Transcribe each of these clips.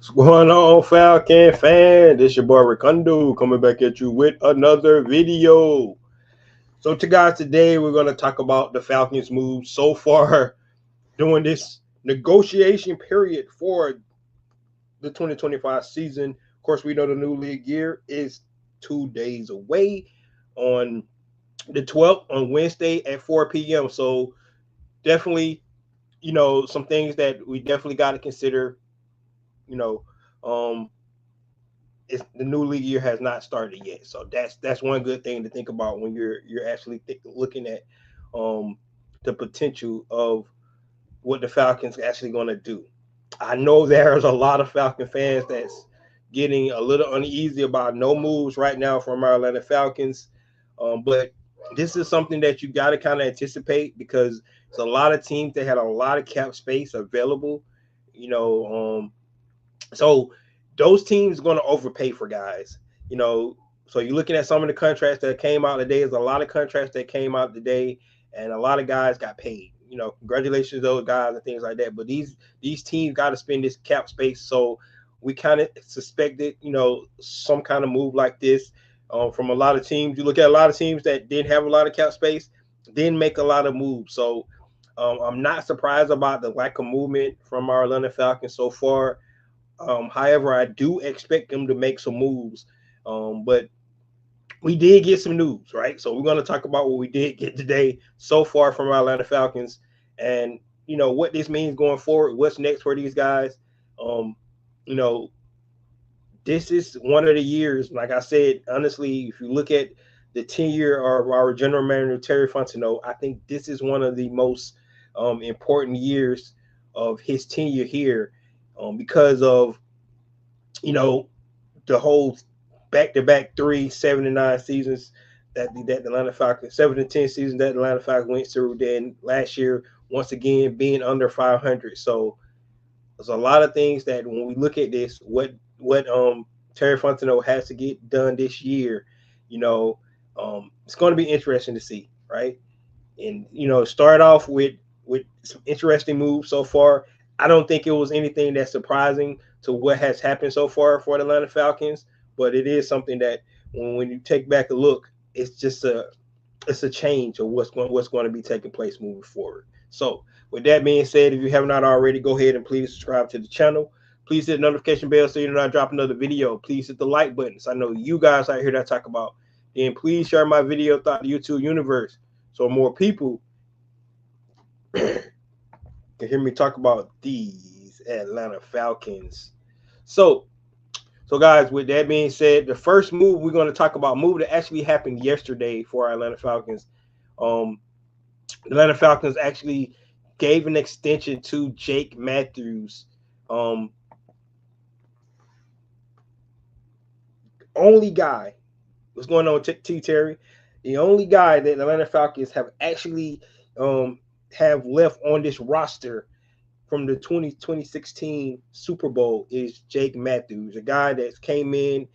What's going on, Falcon fan? This your boy Ricondo coming back at you with another video. So, today we're going to talk about the Falcons' move so far during this negotiation period for the 2025 season. Of course, we know the new league year is 2 days away on the 12th on Wednesday at 4 p.m. So, definitely, some things that we definitely got to consider. You know, um, the new league year has not started yet, so that's one good thing to think about when you're actually looking at um, the potential of what the Falcons are actually going to do. I know there's a lot of Falcon fans that's getting a little uneasy about no moves right now from our Atlanta Falcons, but this is something that you got to kind of anticipate because it's a lot of teams that had a lot of cap space available. You know, so those teams are going to overpay for guys. You know, so you're looking at some of the contracts that came out today. There's a lot of contracts that came out today, and a lot of guys got paid. Congratulations to those guys and things like that. But these teams got to spend this cap space, so we kind of suspected, some kind of move like this from a lot of teams. You look at a lot of teams that didn't have a lot of cap space, didn't make a lot of moves. So I'm not surprised about the lack of movement from our Atlanta Falcons so far. However, I do expect them to make some moves. But we did get some news, right? So we're going to talk about what we did get today so far from our Atlanta Falcons and, what this means going forward, what's next for these guys. Um, you know, this is one of the years, like I said, honestly, if you look at the tenure of our general manager, Terry Fontenot, I think this is one of the most important years of his tenure here because of, you know, the whole back-to-back 3 7-9 seasons that the Atlanta Falcons 7-10 seasons that the Atlanta Falcons went through. Then last year, once again, being under 500. So there's a lot of things that when we look at this, what Terry Fontenot has to get done this year, it's going to be interesting to see, right? And start off with some interesting moves so far. I don't think it was anything that's surprising to what has happened so far for the Atlanta Falcons, but it is something that when you take back a look, it's a change of what's going to be taking place moving forward. So, with that being said, if you have not already, go ahead and please subscribe to the channel. Please hit the notification bell so you do not drop another video. Please hit the like button. So I know you guys out here that I talk about. And please share my video throughout the YouTube universe so more people can hear me talk about these Atlanta Falcons. So, guys, with that being said, the first move we're going to talk about, move that actually happened yesterday for our Atlanta Falcons. The Atlanta Falcons actually gave an extension to Jake Matthews. Only guy, what's going on, T. Terry? The only guy that the Atlanta Falcons have actually have left on this roster from the 2016 Super Bowl is Jake Matthews, a guy that came in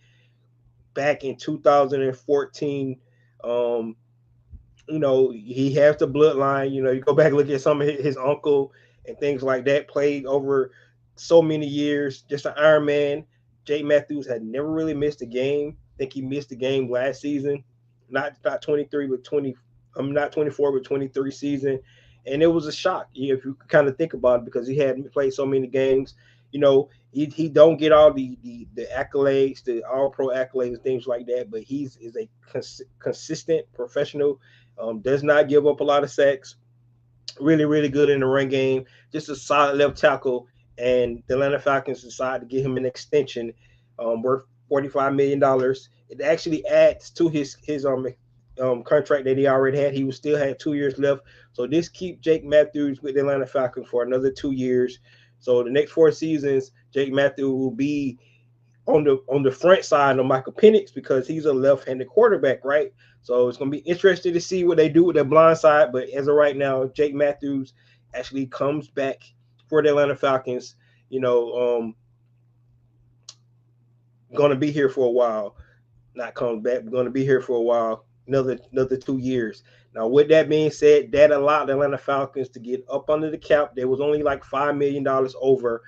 back in 2014. He has the bloodline. You go back and look at some of his uncle and things like that, played over so many years, just an Iron Man. Jake Matthews had never really missed a game. I think he missed a game last season, not 23, but 20. I'm not 24, but 23 season. And it was a shock if you kind of think about it because he had played so many games. He don't get all the accolades, the all pro accolades, things like that, but is a consistent professional. Does not give up a lot of sacks. Really, really good in the run game. Just a solid left tackle. And the Atlanta Falcons decided to give him an extension worth $45 million. It actually adds to his contract that he already had. He still had 2 years left. So this keep Jake Matthews with the Atlanta Falcons for another 2 years. So the next 4 seasons, Jake Matthews will be on the front side of Michael Penix because he's a left-handed quarterback, right? So it's going to be interesting to see what they do with their blind side. But as of right now, Jake Matthews actually comes back for the Atlanta Falcons. Going to be here for a while. Not comes back, but going to be here for a while. Another 2 years. Now, with that being said, that allowed the Atlanta Falcons to get up under the cap. There was only like $5 million over.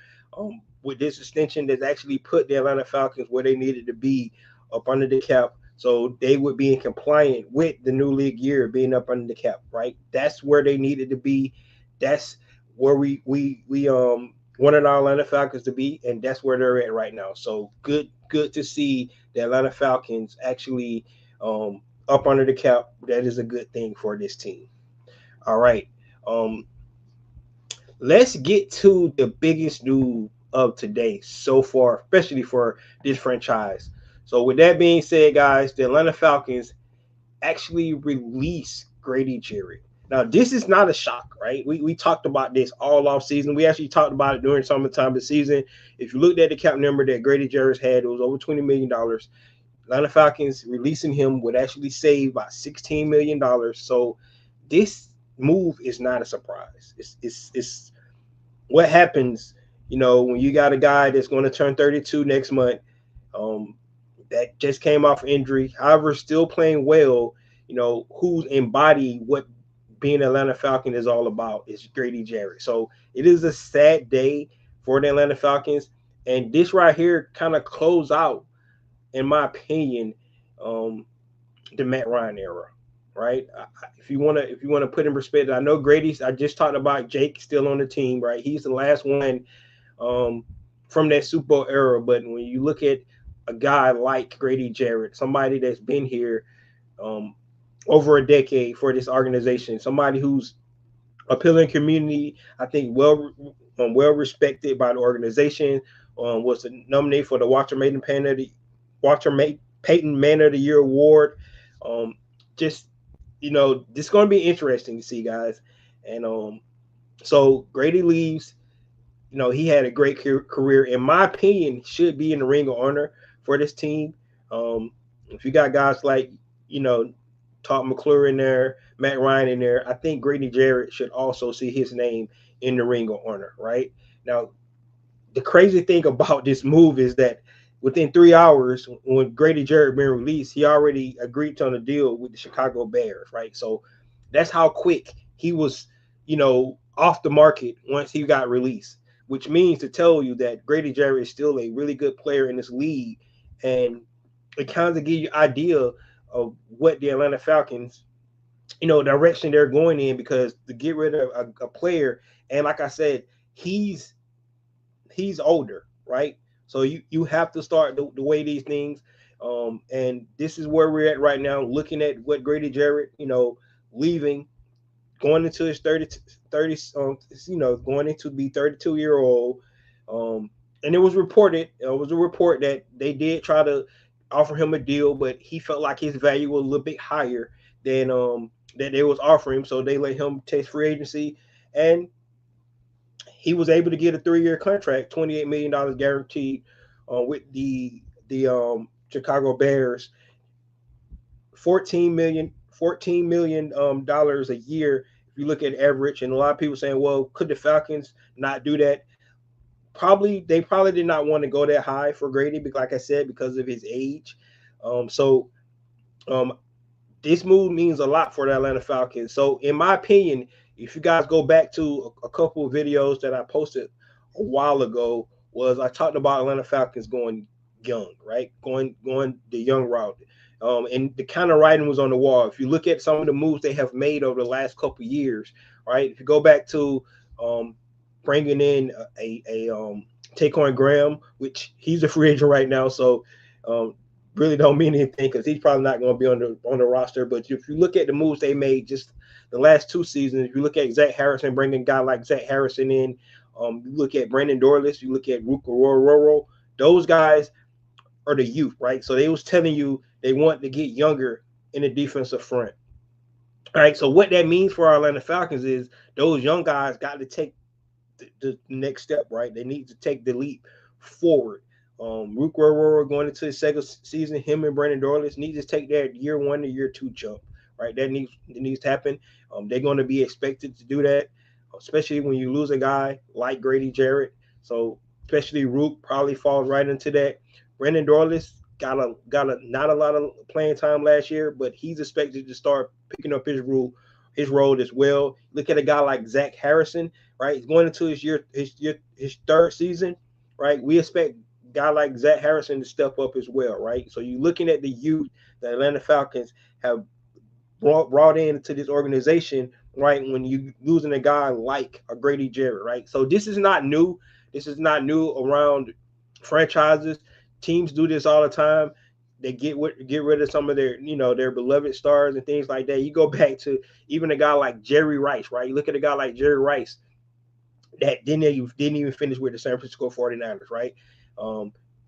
with this extension that's actually put the Atlanta Falcons where they needed to be up under the cap. So they would be in compliant with the new league year being up under the cap, right? That's where they needed to be. That's where we wanted our Atlanta Falcons to be, and that's where they're at right now. So good to see the Atlanta Falcons actually up under the cap. That is a good thing for this team. All right. Um, let's get to the biggest news of today so far, especially for this franchise. So, with that being said, guys, the Atlanta Falcons actually released Grady Jarrett. Now, this is not a shock, right? We talked about this all off season. We actually talked about it during summertime of the season. If you looked at the cap number that Grady Jarrett had, it was over $20 million. Atlanta Falcons releasing him would actually save about $16 million. So this move is not a surprise. It's what happens, when you got a guy that's going to turn 32 next month, that just came off injury, however, still playing well, who's embodied what being an Atlanta Falcon is all about is Grady Jarrett. So it is a sad day for the Atlanta Falcons. And this right here kind of close out, in my opinion, the Matt Ryan era, right? If you want to put in perspective, I know Grady's. I just talked about Jake still on the team, right? He's the last one from that Super Bowl era. But when you look at a guy like Grady Jarrett, somebody that's been here over a decade for this organization, somebody who's appealing community, I think well respected by the organization, was nominated for the Peyton Man of the Year award. Just this is going to be interesting to see, guys. And so Grady leaves. He had a great career. In my opinion, should be in the Ring of Honor for this team. If you got guys like Todd McClure in there, Matt Ryan in there, I think Grady Jarrett should also see his name in the Ring of Honor. Right now, the crazy thing about this move is that within 3 hours, when Grady Jarrett been released, he already agreed on a deal with the Chicago Bears, right? So that's how quick he was, off the market once he got released, which means to tell you that Grady Jarrett is still a really good player in this league. And it kind of gives you an idea of what the Atlanta Falcons, direction they're going in, because to get rid of a player, and like I said, he's older, right? So you have to start the way these things. And this is where we're at right now, looking at what Grady Jarrett, leaving, going into his 30, going into be 32-year-old. And it was a report that they did try to offer him a deal, but he felt like his value was a little bit higher than that they was offering. So they let him take free agency, and he was able to get a 3-year contract, $28 million guaranteed, with the Chicago Bears, $14 million dollars a year. If you look at average, and a lot of people saying, well, could the Falcons not do that? They probably did not want to go that high for Grady, because, like I said, because of his age. This move means a lot for the Atlanta Falcons. So, in my opinion, if you guys go back to a couple of videos that I posted a while ago, was I talked about Atlanta Falcons going young, right? Going the young route. And the kind of writing was on the wall. If you look at some of the moves they have made over the last couple of years, right? If you go back to bringing in a Taquan Graham, which he's a free agent right now, so really don't mean anything because he's probably not going to be on the roster. But if you look at the moves they made just the last 2 seasons, if you look at Zach Harrison, bringing a guy like Zach Harrison in, you look at Brandon Dorless, you look at Roro, those guys are the youth, right? So they was telling you they want to get younger in the defensive front. All right, so what that means for our Atlanta Falcons is those young guys got to take the next step, right? They need to take the leap forward. Rook Roro going into his second season, him and Brandon Dorless need to take that year 1 to year 2 jump, right? That needs to happen. They're going to be expected to do that, especially when you lose a guy like Grady Jarrett. So especially Rook probably falls right into that. Brandon Dorless got not a lot of playing time last year, but he's expected to start picking up his role as well. Look at a guy like Zach Harrison, right? He's going into his 3rd season, right? We expect a guy like Zach Harrison to step up as well, right? So you're looking at the youth that Atlanta Falcons have brought into this organization, right? When you losing a guy like a Grady Jarrett, right? So this is not new. This is not new around franchises. Teams do this all the time. They get rid of some of their, their beloved stars and things like that. You go back to even a guy like Jerry Rice, right? You look at a guy like Jerry Rice that didn't even finish with the San Francisco 49ers, right?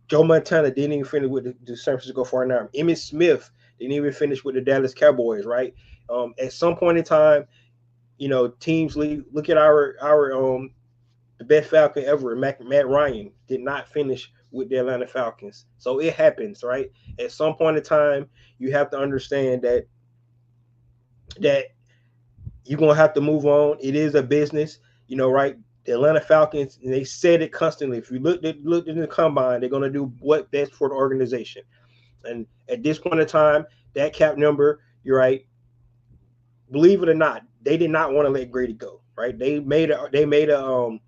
Joe Montana didn't even finish with the San Francisco 49ers. Emmitt Smith didn't even finish with the Dallas Cowboys, right? At some point in time, teams leave. Look at our the best Falcon ever, Matt Ryan, did not finish with the Atlanta Falcons. So it happens, right? At some point in time, you have to understand that you're gonna have to move on. It is a business, right? The Atlanta Falcons, they said it constantly. If you looked in the combine, they're gonna do what best for the organization. And at this point in time, that cap number, you're right. Believe it or not, they did not want to let Grady go. Right? They made a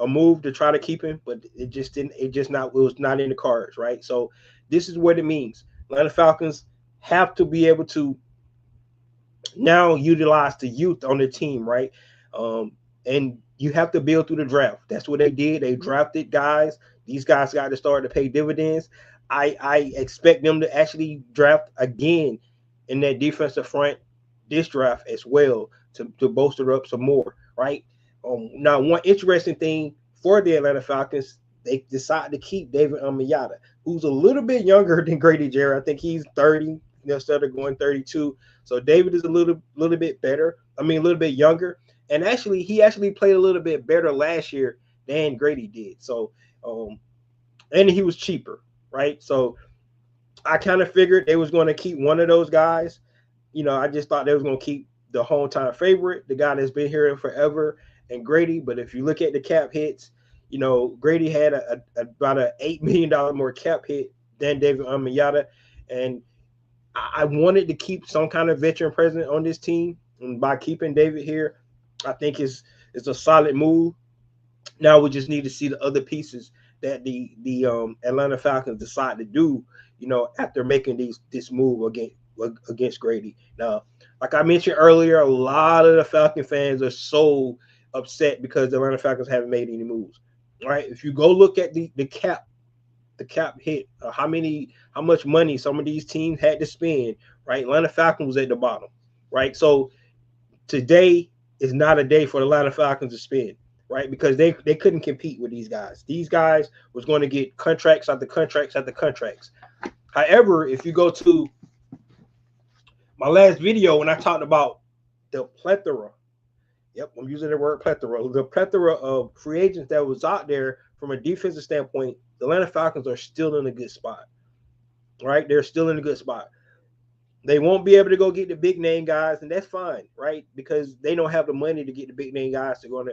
move to try to keep him, but it just didn't. It was not in the cards. Right? So this is what it means. Atlanta Falcons have to be able to now utilize the youth on the team. Right? And you have to build through the draft. That's what they did. They drafted guys. These guys got to start to pay dividends. I expect them to actually draft again in that defensive front this draft as well to bolster up some more, right? Now, one interesting thing for the Atlanta Falcons, they decided to keep David Onyemata, who's a little bit younger than Grady Jarrett. I think he's 30 instead of going 32. So David is a little bit better. I mean, a little bit younger. And actually, he played a little bit better last year than Grady did. So, and he was cheaper, right? So I kind of figured they was going to keep one of those guys. I just thought they was going to keep the hometown favorite, the guy that's been here forever, and Grady. But if you look at the cap hits, Grady had about an $8 million more cap hit than David Onyemata. And I wanted to keep some kind of veteran presence on this team. And by keeping David here, I think it's a solid move. Now we just need to see the other pieces that the Atlanta Falcons decide to do, after making this move against Grady. Now, like I mentioned earlier, a lot of the Falcon fans are so upset because the Atlanta Falcons haven't made any moves. Right? If you go look at the cap hit, how much money some of these teams had to spend, right? Atlanta Falcons was at the bottom, right? So today is not a day for the Atlanta Falcons to spend, right? Because they couldn't compete with these guys. These guys was going to get contracts after contracts after contracts. However, if you go to my last video when I talked about the plethora, I'm using the word plethora, the plethora of free agents that was out there from a defensive standpoint, the Atlanta Falcons are still in a good spot, right? They're still in a good spot. They won't be able to go get the big name guys, and that's fine, right? Because they don't have the money to get the big name guys. They're going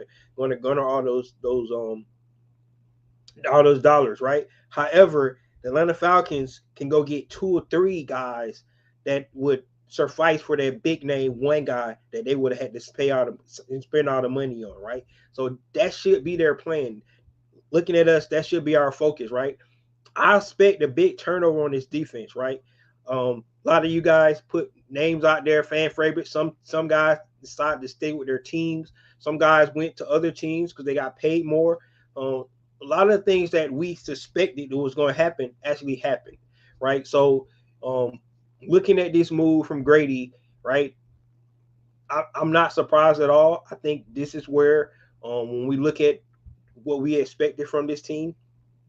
to garner all those dollars, right? However, the Atlanta Falcons can go get 2 or 3 guys that would suffice for their big name one guy that they would have had to spend all the money on, right? So that should be their plan. Looking at us, that should be our focus, right? I expect a big turnover on this defense, right? A lot of you guys put names out there, fan favorites. Some guys decided to stay with their teams. Some guys went to other teams because they got paid more. A lot of the things that we suspected was going to happen actually happened, right? So looking at this move from Grady, right, I'm not surprised at all. I think this is where when we look at what we expected from this team,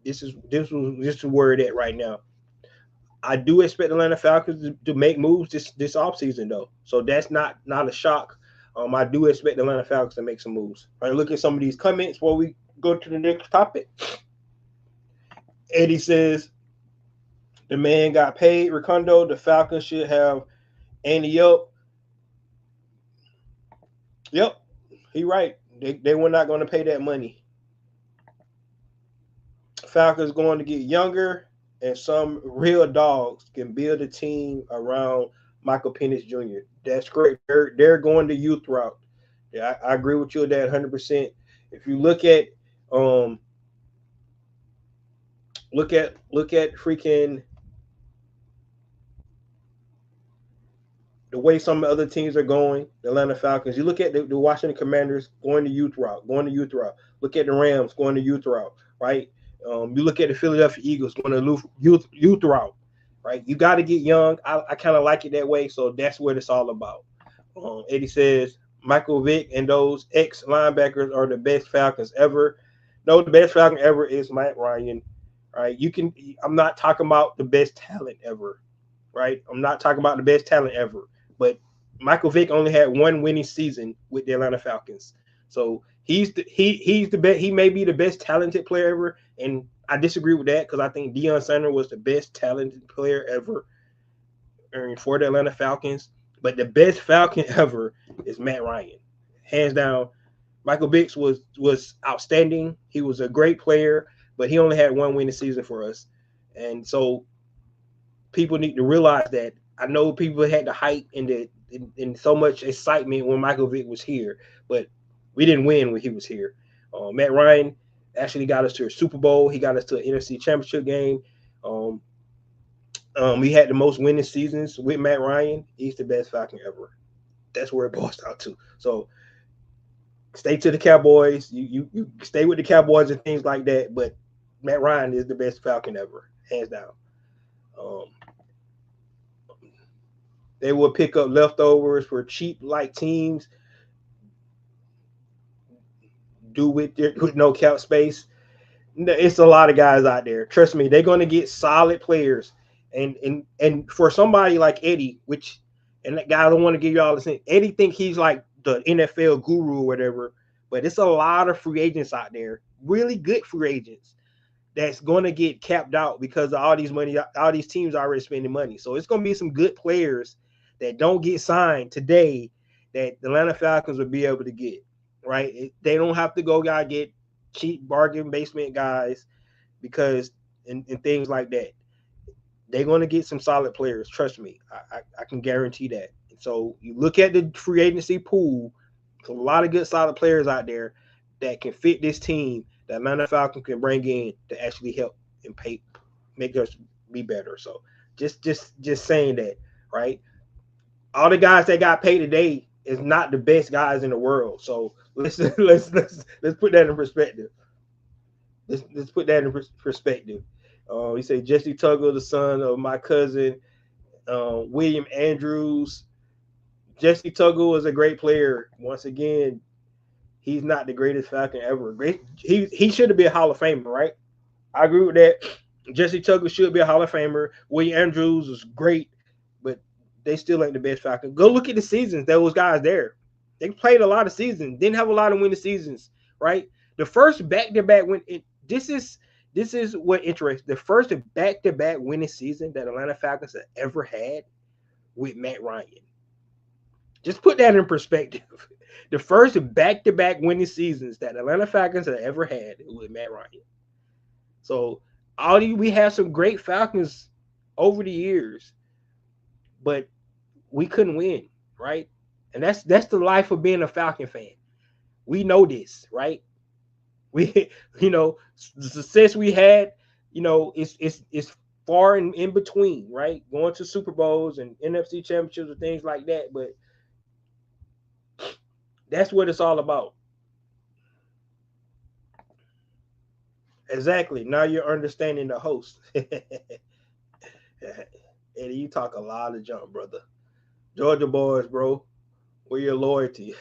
this is where it at right now. I do expect Atlanta Falcons to make moves this offseason, though. So that's not a shock. I do expect Atlanta Falcons to make some moves. All right, look at some of these comments before we go to the next topic. Eddie says, the man got paid. Ricondo, the Falcons should have Andy up. Yep, he right. They were not going to pay that money. Falcons going to get younger, and some real dogs can build a team around Michael Penix Jr. That's great. They're going the youth route. Yeah, I agree with you with that 100%. If you look at look at freaking the way some other teams are going, the Atlanta Falcons. You look at the Washington Commanders going the youth route, Look at the Rams going the youth route, right? You look at the Philadelphia Eagles going the youth route, right? You got to get young. I kind of like it that way, so that's what it's all about. Eddie says Michael Vick and those ex linebackers are the best Falcons ever. No, the best Falcon ever is Matt Ryan, right? I'm not talking about the best talent ever, right? I'm not talking about the best talent ever. But Michael Vick only had one winning season with the Atlanta Falcons. So he's the best. He may be the best talented player ever, and I disagree with that because I think Deion Sanders was the best talented player ever for the Atlanta Falcons. But the best Falcon ever is Matt Ryan, hands down. Michael Vick was outstanding. He was a great player, but he only had one winning season for us, and so people need to realize that. I know people had the hype and so much excitement when Michael Vick was here, but we didn't win when he was here. Matt Ryan actually got us to a Super Bowl. He got us to an NFC Championship game. He had the most winning seasons with Matt Ryan. He's the best Falcon ever. That's where it boils down to. So stay to the Cowboys. You stay with the Cowboys and things like that, but Matt Ryan is the best Falcon ever, hands down. They will pick up leftovers for cheap like teams do with no cap space. It's a lot of guys out there. Trust me, they're going to get solid players. And for somebody like Eddie, and that guy, I don't want to give you all this. Eddie think he's like the NFL guru or whatever, but it's a lot of free agents out there, really good free agents that's going to get capped out because of all these teams are already spending money. So it's going to be some good players that don't get signed today that the Atlanta Falcons will be able to get, right? They don't have to go get cheap bargain basement guys because and things like that. They're going to get some solid players. Trust me. I can guarantee that. And so you look at the free agency pool, there's a lot of good solid players out there that can fit this team that Atlanta Falcons can bring in to actually help and make us be better. So just saying that, right? All the guys that got paid today is not the best guys in the world. So let's put that in perspective. Let's put that in perspective. He said Jesse Tuggle, the son of my cousin William Andrews. Jesse Tuggle is a great player. Once again, he's not the greatest Falcon ever. He should be a Hall of Famer, right? I agree with that. Jesse Tuggle should be a Hall of Famer. William Andrews was great, but they still ain't the best Falcon. Go look at the seasons. Those guys there. They played a lot of seasons. Didn't have a lot of winning seasons, right? The first back-to-back win. This is what interests. The first back-to-back winning season that Atlanta Falcons have ever had with Matt Ryan. Just put that in perspective. The first back-to-back winning seasons that Atlanta Falcons have ever had with Matt Ryan. So we have some great Falcons over the years, but we couldn't win, right? And that's the life of being a Falcon fan. We know this, right? We, the success we had, it's far in between, right? Going to Super Bowls and NFC championships and things like that, but that's what it's all about. Exactly. Now you're understanding the host. Eddie, you talk a lot of junk, brother. Georgia boys, bro. Where your loyalty?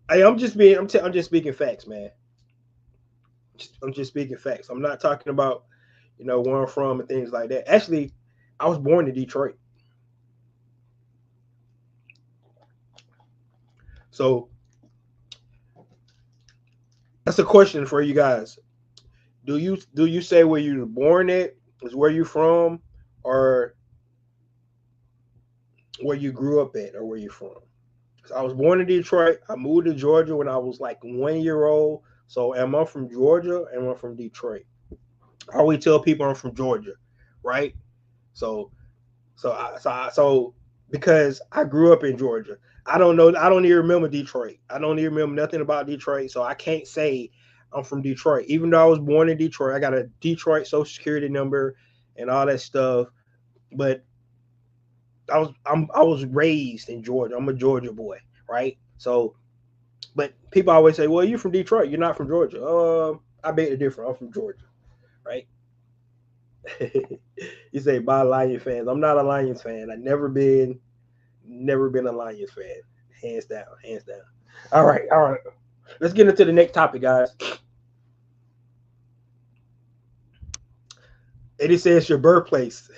Hey, I'm just speaking facts, man. I'm just speaking facts. I'm not talking about, where I'm from and things like that. Actually, I was born in Detroit. So that's a question for you guys. Do you say where you were born at is where you're from, or where you grew up at, or where you're from? So I was born in Detroit. I moved to Georgia when I was like 1 year old. So am I from Georgia and I'm from Detroit? I always tell people I'm from Georgia, right? So because I grew up in Georgia. I don't know. I don't even remember Detroit. I don't even remember nothing about Detroit. So I can't say I'm from Detroit. Even though I was born in Detroit, I got a Detroit social security number and all that stuff. But I was raised in Georgia. I'm a Georgia boy, right? So, but people always say, "Well, you're from Detroit. You're not from Georgia." I beg to differ. I'm from Georgia, right? You say by Lions fans. I'm not a Lions fan. I never been a Lions fan. Hands down, hands down. All right. Let's get into the next topic, guys. It says your birthplace.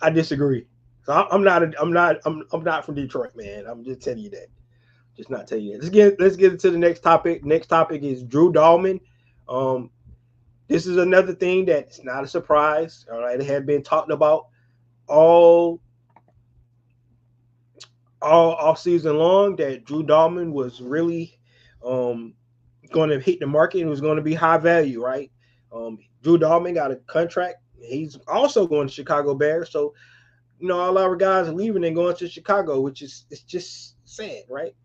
I disagree. So I'm not from Detroit, man. I'm just telling you that. Just not telling you that. Let's get into the next topic. Next topic is Drew Dahlman. Um, this is another thing that's not a surprise. All right, it had been talked about all all off season long that Drew Dahlman was really um, going to hit the market and was going to be high value, right? Drew Dahlman got a contract. He's also going to Chicago Bears. So, all our guys are leaving and going to Chicago, which is it's just sad, right?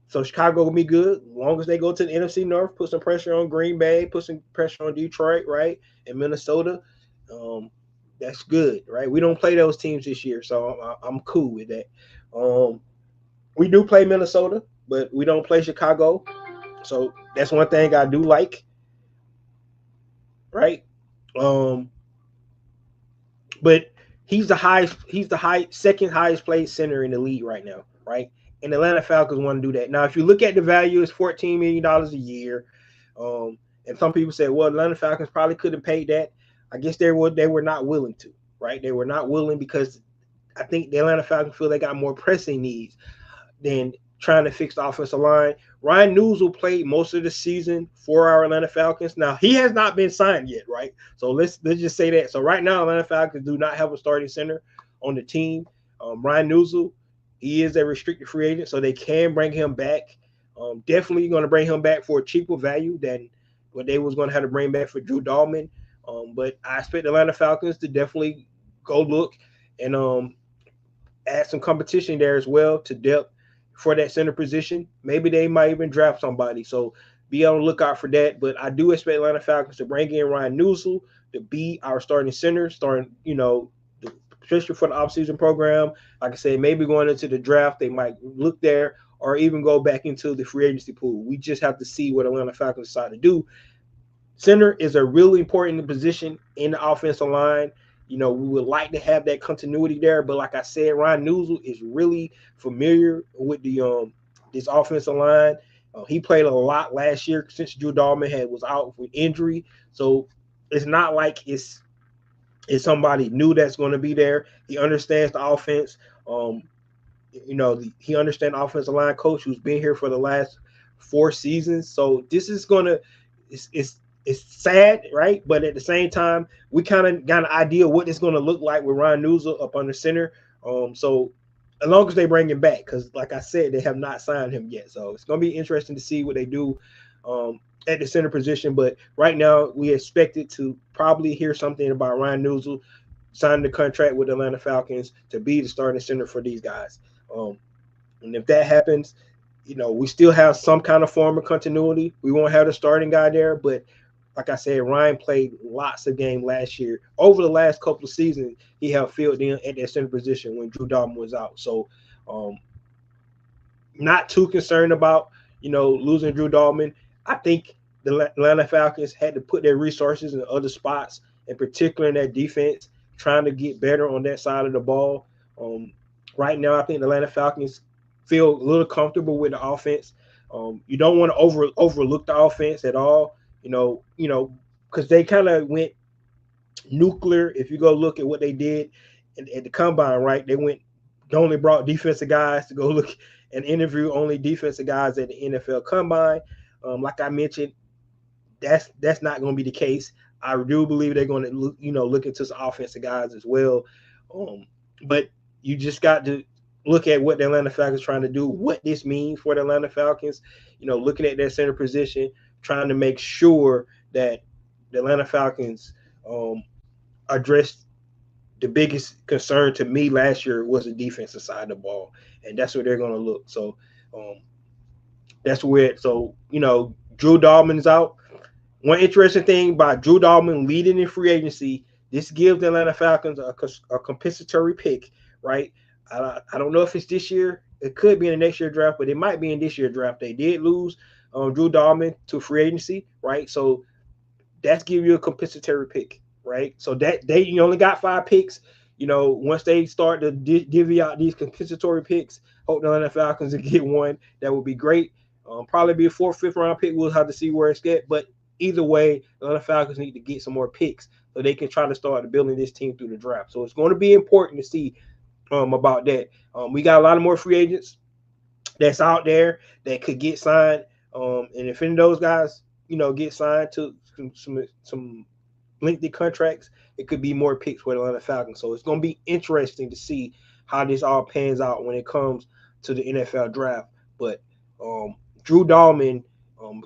So Chicago will be good as long as they go to the NFC North, put some pressure on Green Bay, put some pressure on Detroit, right, and Minnesota. Um, that's good, right? We don't play those teams this year, so I'm cool with that. Um, we do play Minnesota, but we don't play Chicago, so that's one thing I do like, right? Um, but he's the second highest paid center in the league right now, right? And the Atlanta Falcons want to do that. Now, if you look at the value, it's $14 million a year. And some people say, well, the Atlanta Falcons probably could have paid that. I guess they were not willing to, right? They were not willing because I think the Atlanta Falcons feel they got more pressing needs than trying to fix the offensive line. Ryan Newsel played most of the season for our Atlanta Falcons. Now, he has not been signed yet, right? So let's just say that. So right now, Atlanta Falcons do not have a starting center on the team. Ryan Newsel, he is a restricted free agent, so they can bring him back. Definitely going to bring him back for a cheaper value than what they was going to have to bring back for Drew Dahlman. But I expect the Atlanta Falcons to definitely go look and add some competition there as well to depth for that center position. Maybe they might even draft somebody. So be on the lookout for that. But I do expect Atlanta Falcons to bring in Ryan Newsel to be our starting center, especially for the offseason program. Like I said, maybe going into the draft, they might look there or even go back into the free agency pool. We just have to see what Atlanta Falcons decide to do. Center is a really important position in the offensive line. We would like to have that continuity there, but like I said, Ryan Newsel is really familiar with the this offensive line. He played a lot last year since Drew Dahlman was out with injury, so it's not like it's somebody new that's going to be there. He understands the offense. He understands the offensive line coach who's been here for the last 4 seasons. So this is it's sad, right? But at the same time, we kind of got an idea what it's going to look like with Ryan Newsel up under center. So as long as they bring him back, because like I said, they have not signed him yet. So it's going to be interesting to see what they do at the center position. But right now, we expected to probably hear something about Ryan Newsel signing the contract with the Atlanta Falcons to be the starting center for these guys. And if that happens, we still have some kind of form of continuity. We won't have the starting guy there, but like I said, Ryan played lots of games last year. Over the last couple of seasons, he have filled in at that center position when Drew Dahlman was out. So, not too concerned about losing Drew Dahlman. I think the Atlanta Falcons had to put their resources in other spots, in particular in that defense, trying to get better on that side of the ball. Right now, I think the Atlanta Falcons feel a little comfortable with the offense. You don't want to overlook the offense at all. Because they kind of went nuclear. If you go look at what they did at the combine, right? They only brought defensive guys to go look and interview only defensive guys at the NFL combine. Like I mentioned, that's not going to be the case. I do believe they're going to look into some offensive guys as well. But you just got to look at what the Atlanta Falcons trying to do, what this means for the Atlanta Falcons. Looking at their center position, trying to make sure that the Atlanta Falcons addressed the biggest concern to me last year was the defensive side of the ball, and that's where they're going to look. So that's where. So Drew Dalman's out. One interesting thing about Drew Dalman leading in free agency, this gives the Atlanta Falcons a compensatory pick, right? I don't know if it's this year. It could be in the next year draft, but it might be in this year draft. They did lose Drew Dalman to free agency, right? So that's give you a compensatory pick, right? So that you only got 5 picks. Once they start to divvy out these compensatory picks, hope the Atlanta Falcons to get one. That would be great. Probably be a 4th, 5th round pick. We'll have to see where it's at. But either way, the Atlanta Falcons need to get some more picks so they can try to start building this team through the draft. So it's going to be important to see about that. We got a lot of more free agents that's out there that could get signed. And if any of those guys, get signed to some lengthy contracts, it could be more picks for the Atlanta Falcons. So it's going to be interesting to see how this all pans out when it comes to the NFL draft. But Drew Dalman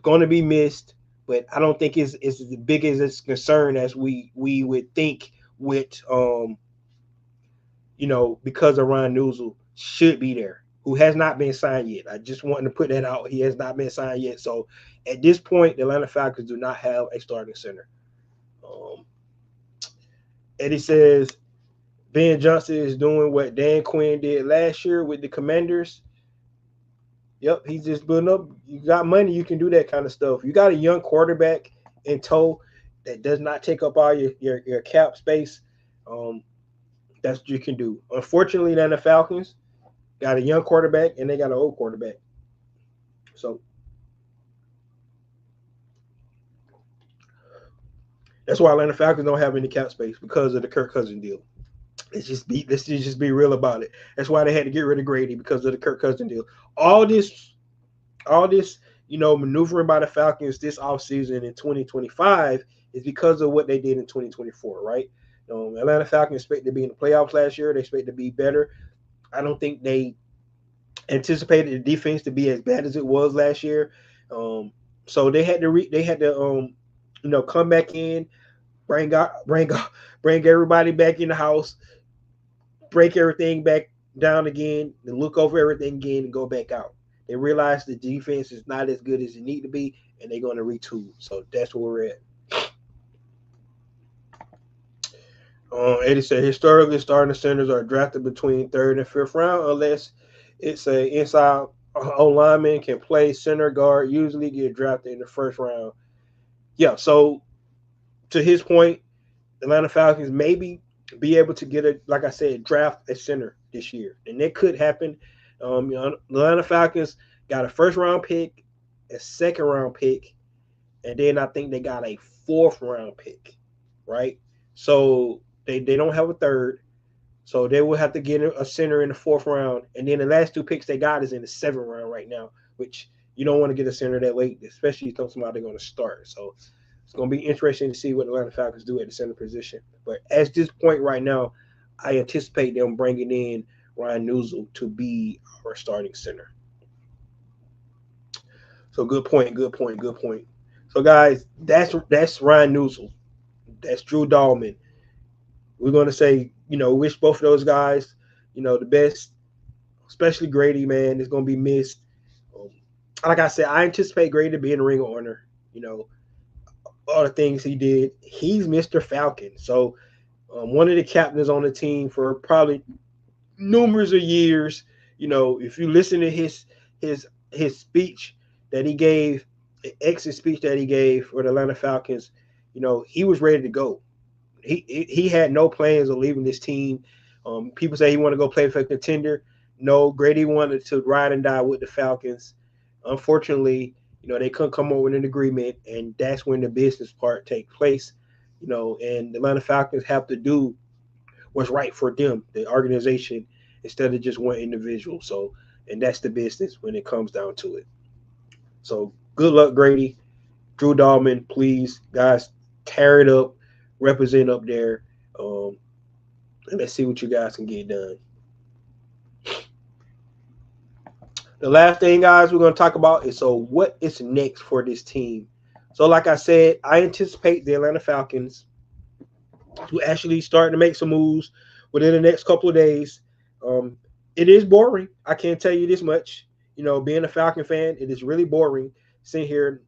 going to be missed, but I don't think it's as big as it's concern as we would think with because of Ryan Newsel should be there, who has not been signed yet. I just wanted to put that out. He has not been signed yet. So at this point, the Atlanta Falcons do not have a starting center. Eddie says Ben Johnson is doing what Dan Quinn did last year with the Commanders. Yep, he's just building up. You got money, you can do that kind of stuff. You got a young quarterback in tow that does not take up all your cap space. That's what you can do. Unfortunately, then the Falcons got a young quarterback and they got an old quarterback. So that's why Atlanta Falcons don't have any cap space because of the Kirk Cousins deal. Let's just be real about it. That's why they had to get rid of Grady because of the Kirk Cousins deal. All this, maneuvering by the Falcons this offseason in 2025 is because of what they did in 2024, right? Atlanta Falcons expect to be in the playoffs last year. They expect to be better. I don't think they anticipated the defense to be as bad as it was last year. So they had to come back in, bring everybody back in the house, break everything back down again, and look over everything again and go back out. They realize the defense is not as good as it need to be, and they're going to retool. So that's where we're at. Eddie said historically starting centers are drafted between 3rd and 5th round unless it's a inside lineman can play center guard, usually get drafted in the 1st round. Yeah, so to his point, the Atlanta Falcons maybe be able to get like I said, draft a center this year. And that could happen. The Atlanta Falcons got a 1st round pick, a 2nd round pick, and then I think they got a 4th round pick, right? So they don't have a 3rd. So they will have to get a center in the 4th round. And then the last 2 picks they got is in the 7th round right now, which you don't want to get a center that late, especially if somebody they're going to start. So it's going to be interesting to see what the Atlanta Falcons do at the center position. But at this point right now, I anticipate them bringing in Ryan Newsel to be our starting center. So good point. So guys, that's Ryan Newsel. That's Drew Dalman. We're going to say, wish both of those guys, the best, especially Grady, man, is going to be missed. Like I said, I anticipate Grady to be in the Ring of Honor, all the things he did. He's Mr. Falcon. So one of the captains on the team for probably numerous of years. If you listen to his speech that he gave, the exit speech that he gave for the Atlanta Falcons, he was ready to go. He had no plans of leaving this team. People say he wanted to go play for a contender. No, Grady wanted to ride and die with the Falcons. Unfortunately, they couldn't come up with an agreement, and that's when the business part takes place. And the Atlanta Falcons have to do what's right for them, the organization, instead of just one individual. So, and that's the business when it comes down to it. So, good luck, Grady. Drew Dalman, please, guys, tear it up, represent up there, and let's see what you guys can get done. The last thing, guys, we're going to talk about is what is next for this team. So, like I said, I anticipate the Atlanta Falcons to actually start to make some moves within the next couple of days. It is boring. I can't tell you this much. Being a Falcon fan, it is really boring sitting here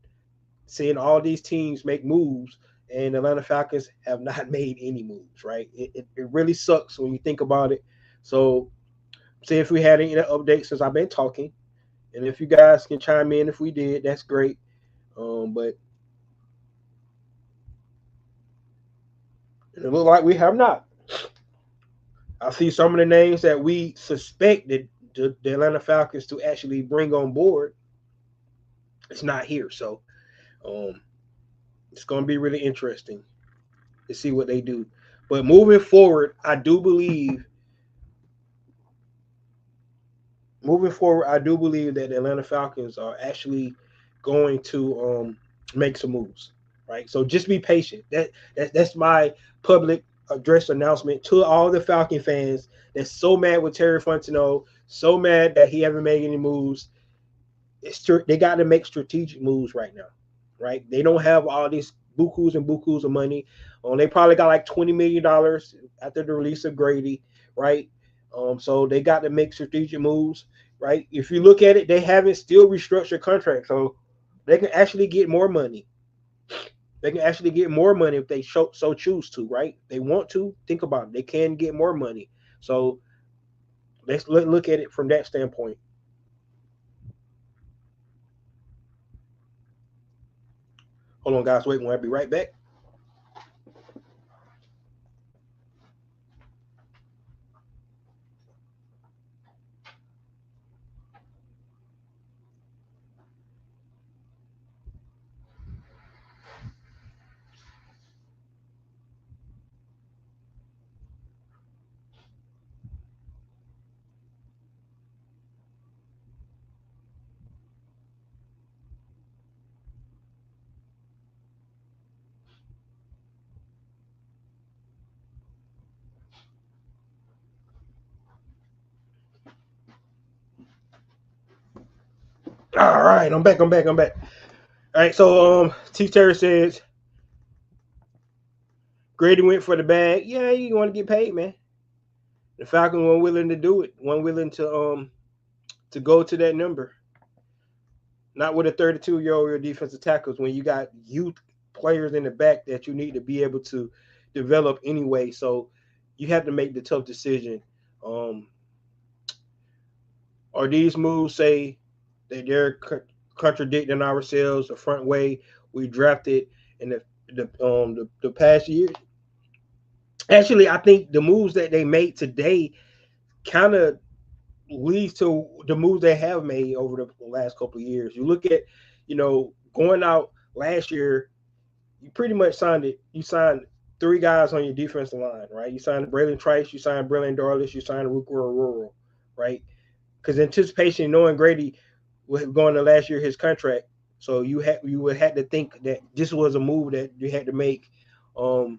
seeing all these teams make moves, and the Atlanta Falcons have not made any moves, right? It really sucks when you think about it. So, see if we had any updates since I've been talking. And if you guys can chime in if we did, that's great. But it looks like we have not. I see some of the names that we suspected the Atlanta Falcons to actually bring on board. It's not here, so um, it's going to be really interesting to see what they do. But moving forward, I do believe that the Atlanta Falcons are actually going to make some moves, right? So just be patient. That's my public address announcement to all the Falcon fans that's so mad with Terry Fontenot, so mad that he haven't made any moves. They got to make strategic moves right now, right? They don't have all these bukus and bukus of money. They probably got like $20 million after the release of Grady, right? So they got to make strategic moves, right? If you look at it, they haven't still restructured contracts, so they can actually get more money. They can actually get more money if they so choose to, right? They want to think about it. They can get more money. So let's look at it from that standpoint. Hold on, guys. Wait, I'll be right back. All right, I'm back. All right, so T Terry says Grady went for the bag. Yeah, you want to get paid, man. The Falcons weren't willing to do it. Weren't willing to go to that number. Not with a 32-year-old defensive tackles when you got youth players in the back that you need to be able to develop anyway. So you have to make the tough decision. Um, are these moves say that they're contradicting ourselves the front way we drafted in the past year? Actually, I think the moves that they made today kind of leads to the moves they have made over the last couple of years. You look at, going out last year, you pretty much signed it. You signed three guys on your defensive line, right? You signed Braylon Trice, you signed Brilliant Darlis, you signed Ruker Aurora, right? Because anticipation, knowing Grady was going to last year his contract, so you would have to think that this was a move that you had to make. Drew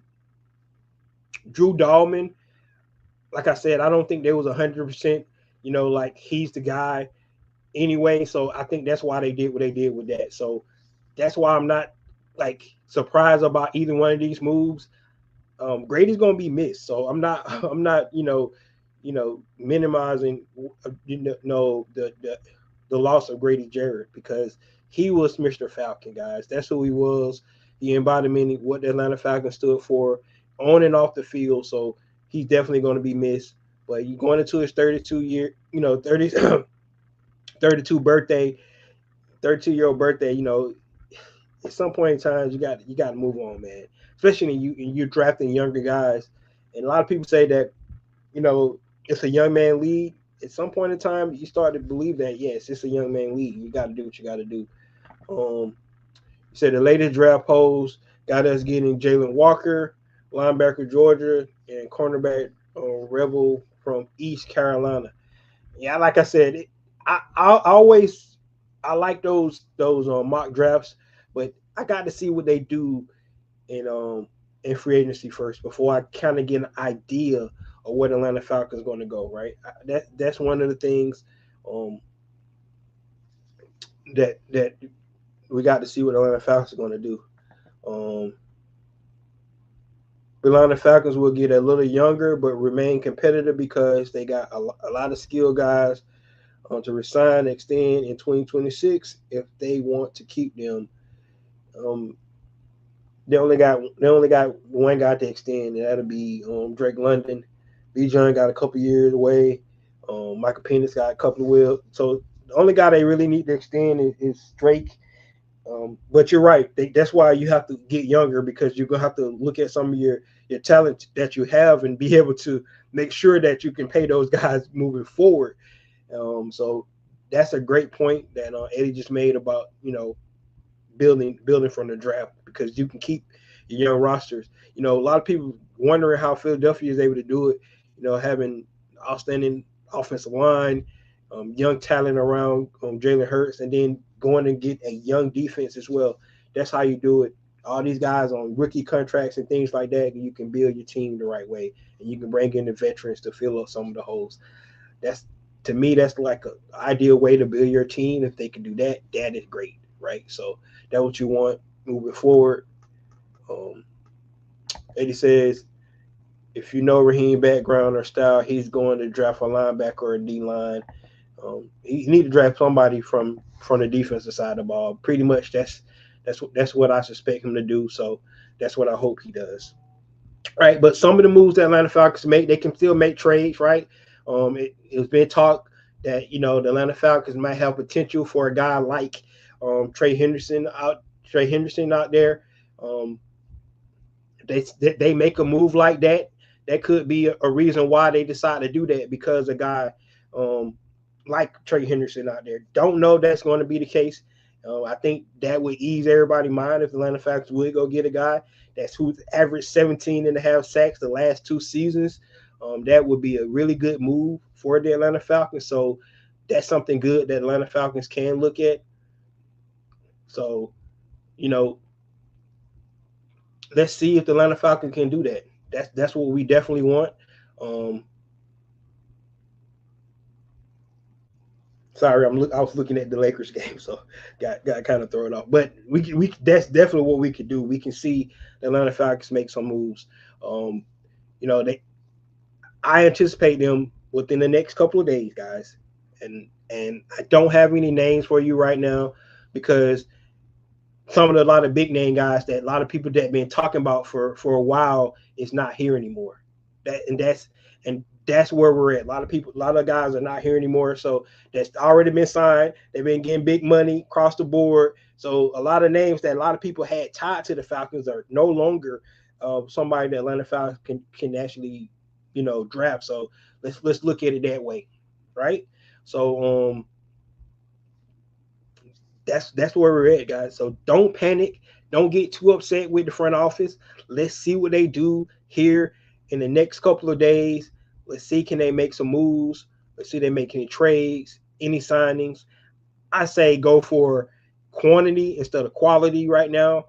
Dahlman, like I said, I don't think there was 100%. Like he's the guy anyway. So I think that's why they did what they did with that. So that's why I'm not like surprised about either one of these moves. Grady's gonna be missed, so I'm not I'm not minimizing the loss of Grady Jarrett because he was Mr. Falcon, guys. That's who he was. He embodied what the Atlanta Falcons stood for on and off the field. So he's definitely going to be missed. But you going into his 32 birthday, 32-year-old birthday, at some point in time you got to move on, man. Especially when you're drafting younger guys. And a lot of people say that, it's a young man league. At some point in time, you start to believe that, yes, it's a young man league. You got to do what you got to do. You said the latest draft polls got us getting Jalen Walker, linebacker Georgia, and cornerback Rebel from East Carolina. Yeah, like I said, I like those mock drafts, but I got to see what they do in free agency first before I kind of get an idea of where the Atlanta Falcons going to go. Right, that's one of the things that we got to see what the Atlanta Falcons are going to do. The Atlanta Falcons will get a little younger but remain competitive because they got a lot of skilled guys to resign, extend in 2026 if they want to keep them. Um, they only got one guy to extend, and that'll be Drake London. Bijan got a couple years away. Michael Penix got a couple of years. So the only guy they really need to extend is Drake. But you're right. That's why you have to get younger, because you're gonna have to look at some of your talent that you have and be able to make sure that you can pay those guys moving forward. So that's a great point that Eddie just made about building from the draft, because you can keep your young rosters. A lot of people wondering how Philadelphia is able to do it. Having outstanding offensive line, young talent around Jalen Hurts, and then going and get a young defense as well. That's how you do it. All these guys on rookie contracts and things like that, and you can build your team the right way, and you can bring in the veterans to fill up some of the holes. That's To me, that's like an ideal way to build your team. If they can do that, that is great, right? So that's what you want moving forward. Um, Eddie says, if you know Raheem background or style, he's going to draft a linebacker or a D line. He need to draft somebody from the defensive side of the ball. Pretty much, that's what I suspect him to do. So that's what I hope he does. Right, but some of the moves that Atlanta Falcons make, they can still make trades, right? It's been talk that the Atlanta Falcons might have potential for a guy like Trey Henderson out there. Um, they make a move like that, that could be a reason why they decide to do that, because a guy um, like Trey Henderson out there. Don't know that's going to be the case. I think that would ease everybody's mind if the Atlanta Falcons would go get a guy who's averaged 17 and a half sacks the last 2 seasons. That would be a really good move for the Atlanta Falcons. So that's something good that Atlanta Falcons can look at. So, you know, let's see if the Atlanta Falcons can do that. That's what we definitely want. Um, Sorry, I was looking at the Lakers game, so got kind of thrown off. But we that's definitely what we could do. We can see the Atlanta Falcons make some moves. Um, I anticipate them within the next couple of days, guys. And I don't have any names for you right now, because a lot of big name guys that a lot of people that been talking about for a while is not here anymore. That's where we're at. A lot of guys are not here anymore. So that's already been signed. They've been getting big money across the board. So a lot of names that a lot of people had tied to the Falcons are no longer somebody that Atlanta Falcons can actually, draft. So let's look at it that way, right? So that's where we're at, guys. So don't panic. Don't get too upset with the front office. Let's see what they do here in the next couple of days. Let's see, can they make some moves? Let's see if they make any trades, any signings. I say go for quantity instead of quality right now.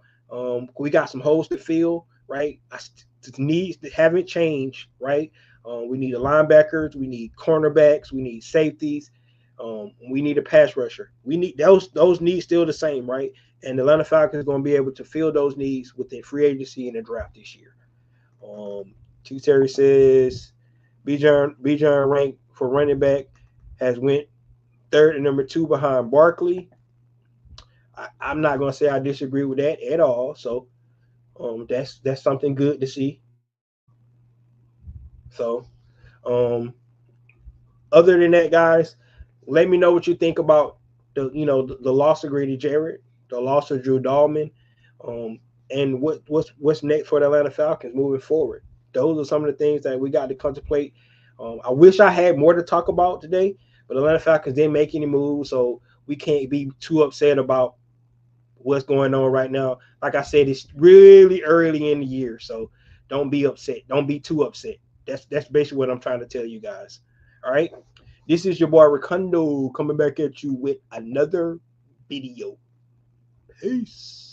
We got some holes to fill, right? The needs that haven't changed, right? We need a linebackers, we need cornerbacks, we need safeties. We need a pass rusher. We need those needs still the same, right? And the Atlanta Falcons are going to be able to fill those needs within free agency and the draft this year. T. Terry says Bijan rank for running back has went third and number 2 behind Barkley. I'm not going to say I disagree with that at all. So that's something good to see. So other than that, guys, let me know what you think about the loss of Grady Jarrett, the loss of Drew Dahlman, and what's next for the Atlanta Falcons moving forward. Those are some of the things that we got to contemplate. I wish I had more to talk about today, but Atlanta Falcons didn't make any moves, so we can't be too upset about what's going on right now. Like I said, it's really early in the year, so don't be upset. Don't be too upset. That's basically what I'm trying to tell you guys. All right. This is your boy Ricondo coming back at you with another video. Peace.